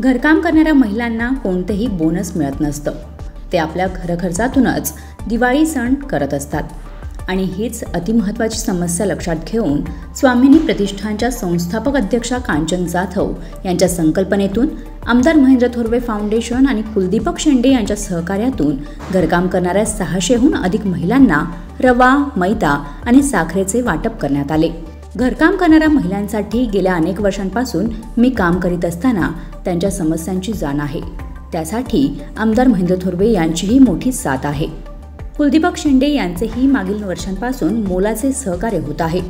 घरकाम करणाऱ्या महिलांना कोणतेही बोनस मिळत नसतं. ते आपल्या घरखर्चातूनच दिवाळी सण करत असतात. आणि हीच अतिमहत्त्वाची समस्या लक्षात घेऊन स्वामिनी प्रतिष्ठानच्या संस्थापक अध्यक्षा कांचन जाधव यांच्या संकल्पनेतून आमदार महेंद्र थोरवे फाउंडेशन आणि कुलदीपक शेंडे यांच्या सहकार्यातून घरकाम करणाऱ्या 600हून अधिक महिलांना रवा, मैदा आणि साखरेचे वाटप करण्यात आले. घरकाम करणाऱ्या महिलांसाठी गेल्या अनेक वर्षांपासून मी काम करीत असताना त्यांच्या समस्यांची जाण आहे. त्यासाठी आमदार महेंद्र थोरवे यांचीही मोठी साथ आहे. कुलदीपक शेंडे यांचेही मागील वर्षांपासून मोलाचे सहकार्य होत आहे.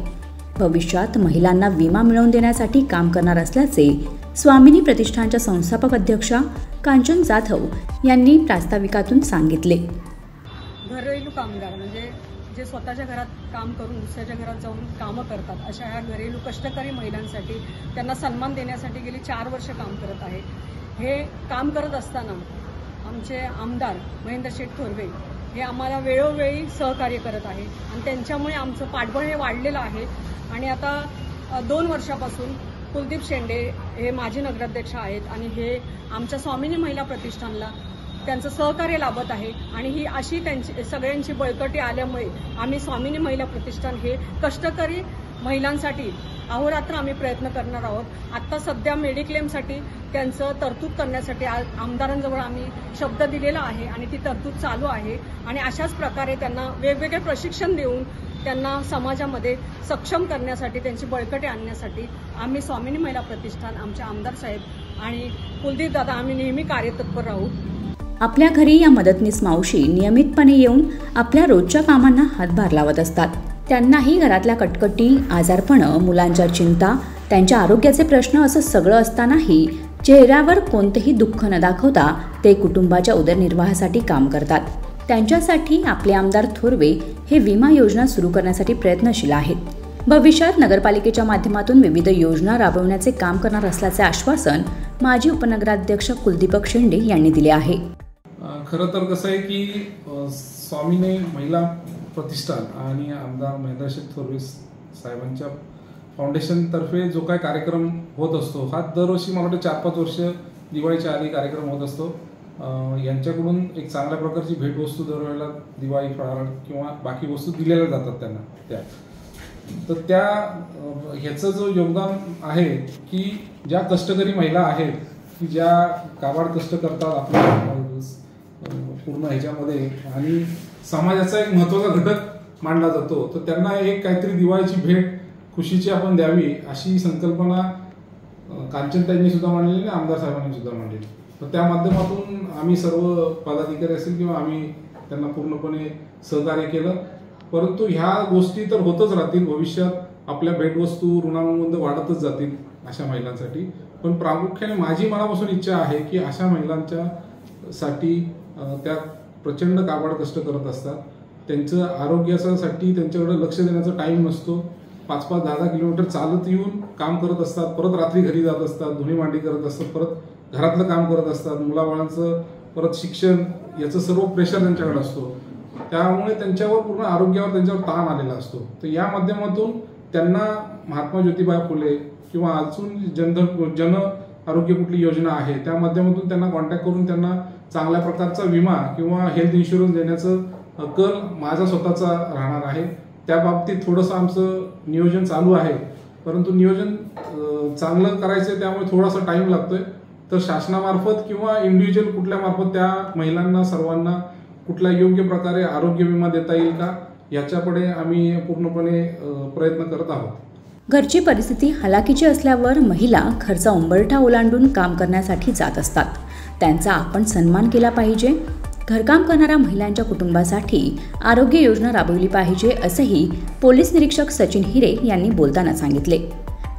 भविष्यात महिलांना विमा मिळवून देण्यासाठी काम करणार असल्याचे स्वामिनी प्रतिष्ठानच्या संस्थापक अध्यक्षा कांचन जाधव यांनी प्रास्ताविकातून सांगितले. घरेलू कामगार म्हणजे जे स्वतःच्या घरात काम करून दुसऱ्याच्या घरात जाऊन कामं करतात, अशा ह्या घरेलू कष्टकरी महिलांसाठी त्यांना सन्मान देण्यासाठी गेली 4 वर्ष काम करत आहे. हे काम करत असताना आमचे आमदार महेंद्र शेठ थोरवे हे आम्हाला वेळोवेळी सहकार्य करत आहे आणि त्यांच्यामुळे आमचं पाठबळ हे वाढलेलं आहे. आणि आता 2 वर्षापासून कुलदीप शेंडे हे माजी नगराध्यक्ष आहेत आणि हे आमच्या स्वामिनी महिला प्रतिष्ठानला त्यांचं सहकार्य लाभत आहे. आणि ही अशी त्यांची सगळ्यांची बळकटी आल्यामुळे आम्ही स्वामिनी महिला प्रतिष्ठान हे कष्टकरी महिलांसाठी अहोरात्र आम्ही प्रयत्न करणार आहोत. आत्ता सध्या मेडिक्लेमसाठी त्यांचं तरतूद करण्यासाठी आमदारांजवळ आम्ही शब्द दिलेला आहे आणि ती तरतूद चालू आहे. आणि अशाच प्रकारे त्यांना वेगवेगळे प्रशिक्षण देऊन त्यांना समाजामध्ये सक्षम करण्यासाठी, त्यांची बळकटी आणण्यासाठी आम्ही स्वामिनी महिला प्रतिष्ठान, आमचे आमदार साहेब आणि कुलदीप दादा आम्ही नेहमी कार्यतत्पर राहू. आपल्या घरी या मदतनीस मावशी नियमितपणे येऊन आपल्या रोजच्या कामांना हातभार लावत असतात. त्यांनाही घरातल्या कटकटी, आजारपणं, मुलांच्या चिंता, त्यांच्या आरोग्याचे प्रश्न असं सगळं असतानाही चेहऱ्यावर कोणतेही दुःख न दाखवता ते कुटुंबाच्या उदरनिर्वाहासाठी काम करतात. त्यांच्यासाठी आपले आमदार थोरवे हे विमा योजना सुरू करण्यासाठी प्रयत्नशील आहेत. भविष्यात नगरपालिकेच्या माध्यमातून विविध योजना राबवण्याचे काम करणार असल्याचे आश्वासन माजी उपनगराध्यक्ष कुलदीपक शेंडे यांनी दिले आहे. खरं तर कसं आहे की स्वामिनी महिला प्रतिष्ठान आणि आमदार महेंद्र शेठ थोरवे साहेबांच्या फाउंडेशनतर्फे जो काय कार्यक्रम होत असतो, हा दरवर्षी मला वाटतं 4-5 वर्ष दिवाळीच्या आधी कार्यक्रम होत असतो. यांच्याकडून एक चांगल्या प्रकारची भेटवस्तू दरवेळेला दिवाळी, फराळ किंवा बाकी वस्तू दिलेल्या जातात त्यांना. त्या ह्याचं जो योगदान आहे की ज्या कष्टकरी महिला आहेत की ज्या काबाड कष्ट करतात आपल्या पूर्ण ह्याच्यामध्ये आणि समाजाचा एक महत्त्वाचा घटक मानला जातो, तर त्यांना एक काहीतरी दिवाळीची भेट खुशीची आपण द्यावी अशी संकल्पना कांचनताईंनी सुद्धा मांडलेली आणि आमदार साहेबांनी सुद्धा मांडलेली. तर त्या माध्यमातून आम्ही सर्व पदाधिकारी असेल किंवा आम्ही त्यांना पूर्णपणे सहकार्य केलं. परंतु ह्या गोष्टी तर होतच राहतील. भविष्यात आपल्या भेटवस्तू ऋणानुबंध वाढतच जातील अशा महिलांसाठी. पण प्रामुख्याने माझी मनापासून इच्छा आहे की अशा महिलांच्या साठी त्या प्रचंड काबाड कष्ट करत असतात. त्यांचं आरोग्यासाठी त्यांच्याकडे लक्ष देण्याचा टाईम नसतो. 5-5, 10-10 किलोमीटर चालत येऊन काम करत असतात, परत रात्री घरी जात असतात, धुणी मांडी करत असतात, परत घरातलं काम करत असतात, मुलाबाळांचं परत शिक्षण याचं सर्व प्रेशर त्यांच्याकडे असतो. त्यामुळे त्यांच्यावर पूर्ण आरोग्यावर त्यांच्यावर ताण आलेला असतो. तर या माध्यमातून त्यांना महात्मा ज्योतिबा फुले किंवा अजून जन आरोग्य कुठली योजना आहे त्या माध्यमातून त्यांना कॉन्टॅक्ट करून त्यांना चांगल्या प्रकारचा विमा किंवा हेल्थ इन्शुरन्स देण्याचं कल माझा स्वतःचा राहणार आहे. त्या बाबतीत थोडंसं आमचं नियोजन चालू आहे. परंतु नियोजन चांगलं करायचं त्यामुळे थोडासा टाईम लागतोय. तर शासनामार्फत किंवा इंडिव्हिज्युअल कुठल्या मार्फत त्या महिलांना सर्वांना कुठल्या योग्य प्रकारे आरोग्य विमा देता येईल का याच्याकडे आम्ही पूर्णपणे प्रयत्न करत आहोत. घरची परिस्थिती हालाकीची असल्यावर महिला खर्चा उंबरठा ओलांडून काम करण्यासाठी जात असतात. त्यांचा आपण सन्मान केला पाहिजे. घरकाम करणाऱ्या महिलांच्या कुटुंबासाठी आरोग्य योजना राबवली पाहिजे असंही पोलीस निरीक्षक सचिन हिरे यांनी बोलताना सांगितले.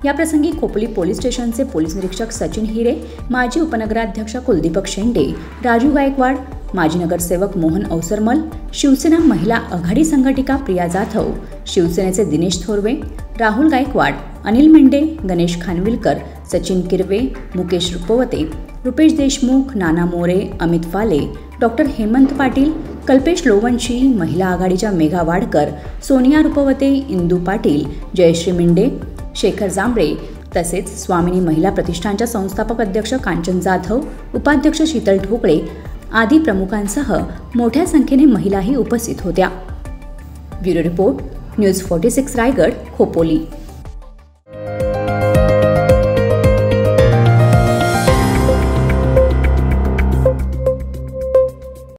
याप्रसंगी खोपोली पोलीस स्टेशनचे पोलीस निरीक्षक सचिन हिरे, माजी उपनगराध्यक्ष कुलदीपक शेंडे, राजू गायकवाड, माजी नगरसेवक मोहन अवसरमल, शिवसेना महिला आघाडी संघटिका प्रिया जाधव, शिवसेनेचे दिनेश थोरवे, राहुल गायकवाड, अनिल मेंढे, गणेश खानविलकर, सचिन किरवे, मुकेश रुपवते, रुपेश देशमुख, नाना मोरे, अमित फाले, डॉक्टर हेमंत पाटील, कल्पेश लोवंशी, महिला आघाडीच्या मेघा वाडकर, सोनिया रुपवते, इंदू पाटील, जयश्री मिंडे, शेखर जांभळे तसेच स्वामिनी महिला प्रतिष्ठानच्या संस्थापक अध्यक्ष कांचन जाधव, उपाध्यक्ष शीतल ढोकळे आदी प्रमुखांसह मोठ्या संख्येने महिलाही उपस्थित होत्या. Bureau report, news 46 Raigad, Khopoli.